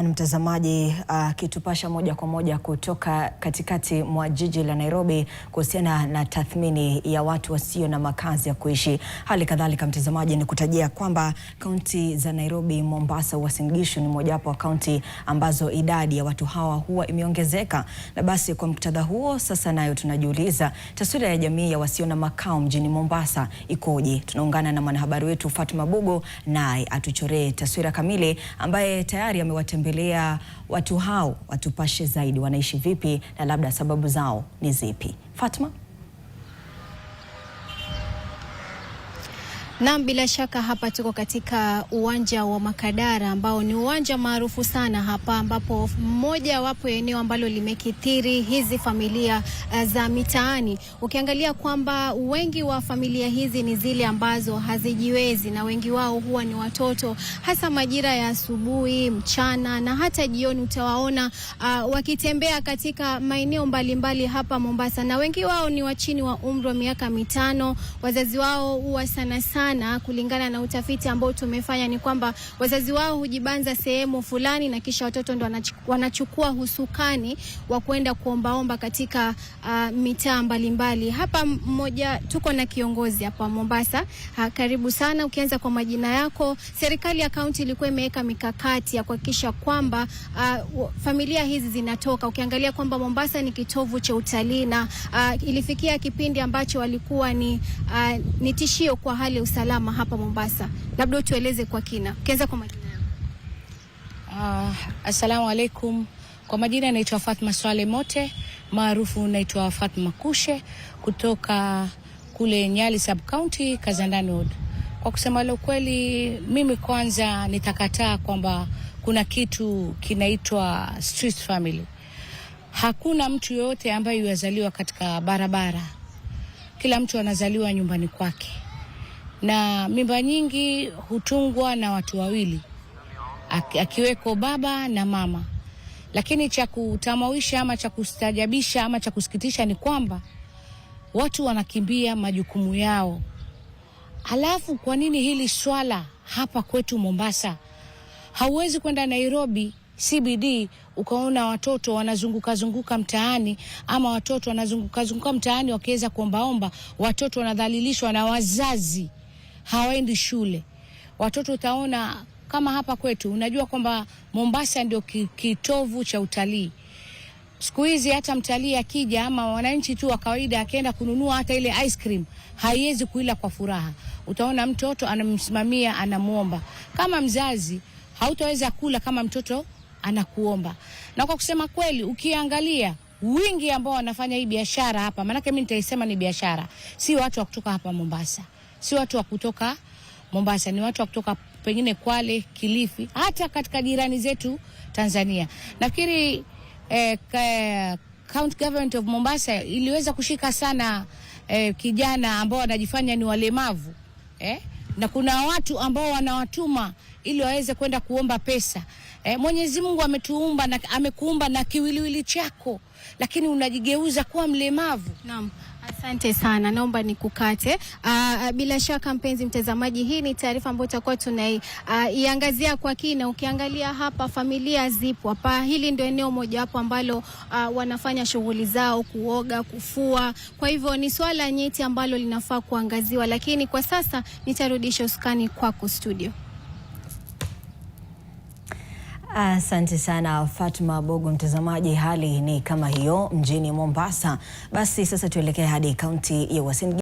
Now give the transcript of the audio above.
Mtazamaji, kitupasha moja kwa moja kutoka katikati mwa jiji la Nairobi kuhusiana na tathmini ya watu wasio na makazi ya kuishi. Hali kadhalika mtazamaji, ni kutajia kwamba kaunti za Nairobi, Mombasa, Uasin Gishu ni mojawapo wa kaunti ambazo idadi ya watu hawa huwa imeongezeka. Na basi kwa muktadha huo sasa nayo tunajiuliza taswira ya jamii ya wasio na makao mjini Mombasa ikoje? Tunaungana na mwanahabari wetu Fatma Bogo naye atuchoree taswira kamili, ambaye tayari amewatembelea watu hao. Watupashe zaidi, wanaishi vipi na labda sababu zao ni zipi? Fatma? Naam, bila shaka hapa tuko katika uwanja wa Makadara ambao ni uwanja maarufu sana hapa, ambapo mmoja wapo eneo ambalo limekithiri hizi familia za mitaani. Ukiangalia kwamba wengi wa familia hizi ni zile ambazo hazijiwezi, na wengi wao huwa ni watoto, hasa majira ya asubuhi, mchana na hata jioni utawaona wakitembea katika maeneo mbalimbali hapa Mombasa, na wengi wao ni wa chini wa umri wa miaka 5. Wazazi wao huwa sana kulingana na utafiti ambao tumefanya ni kwamba wazazi wao hujibanza sehemu fulani na kisha watoto ndo wanachukua husukani wa kwenda kuombaomba katika mitaa mbalimbali. Hapa tuko na kiongozi hapa Mombasa. Karibu sana. Ukianza kwa majina yako. Serikali ya kaunti ilikuwa imeweka mikakati ya kuhakikisha kwamba familia hizi zinatoka. Ukiangalia kwamba Mombasa ni kitovu cha utalii, na ilifikia kipindi ambacho walikuwa ni tishio kwa hali ya usalama hapa Mombasa. Labda utueleze kwa kina. Ukianza kwa majina yako. Assalamu alaikum. Kwa majina naitwa Fatma Swale Mote, maarufu naitwa Fatma Kushe, kutoka kule Nyali Sub County, Kazandani Ward. Kwa kusema leo kweli, mimi kwanza nitakataa kwamba kuna kitu kinaitwa street family. Hakuna mtu yoyote ambaye yuzaliwa katika barabara. Kila mtu anazaliwa nyumbani kwake. Na mimba nyingi hutungwa na watu wawili, akiweko baba na mama. Lakini cha kutamawisha ama cha kustajabisha ama cha kusikitisha ni kwamba watu wanakimbia majukumu yao. Alafu kwa nini hili swala hapa kwetu Mombasa? Hauwezi kwenda Nairobi CBD ukaona watoto wanazunguka mtaani, ama watoto wanazunguka mtaani wakiweza kuombaomba. Watoto wanadhalilishwa na wazazi, hawaendi shule. Watoto utaona kama hapa kwetu, unajua kwamba Mombasa ndio kitovu cha utalii. Siku hizi hata mtalii akija ama wananchi tu wa kawaida akienda kununua hata ile ice cream, haiwezi kuila kwa furaha. Utaona mtoto anamsimamia, anamuomba. Kama mzazi hautaweza kula kama mtoto anakuomba. Na kwa kusema kweli, ukiangalia wingi ambao wanafanya hii biashara hapa, manake mimi nitaisema ni biashara, si watu wa kutoka hapa Mombasa. Si watu wa kutoka Mombasa, ni watu wa kutoka pengine Kwale, Kilifi, hata katika jirani zetu Tanzania. Nafikiri County Government of Mombasa iliweza kushika sana kijana ambao wanajifanya ni walemavu. Na kuna watu ambao wanawatuma ili waweze kwenda kuomba pesa. Mwenyezi Mungu ametuumba na amekuumba na kiwiliwili chako, lakini unajigeuza kuwa mlemavu. Naam. Asante sana, naomba nikukate. Bila shaka mpenzi mtazamaji, hii ni taarifa ambayo tutakuwa tunaiangazia kwa kina. Ukiangalia hapa familia zipo hapa, hili ndio eneo moja hapo ambalo wanafanya shughuli zao, kuoga, kufua. Kwa hivyo ni swala nyeti ambalo linafaa kuangaziwa, lakini kwa sasa nitarudisha usukani kwako studio. Asante sana Fatma Bogo. Mtazamaji, hali ni kama hiyo mjini Mombasa. Basi sasa tuelekee hadi kaunti ya Uasin Gishu.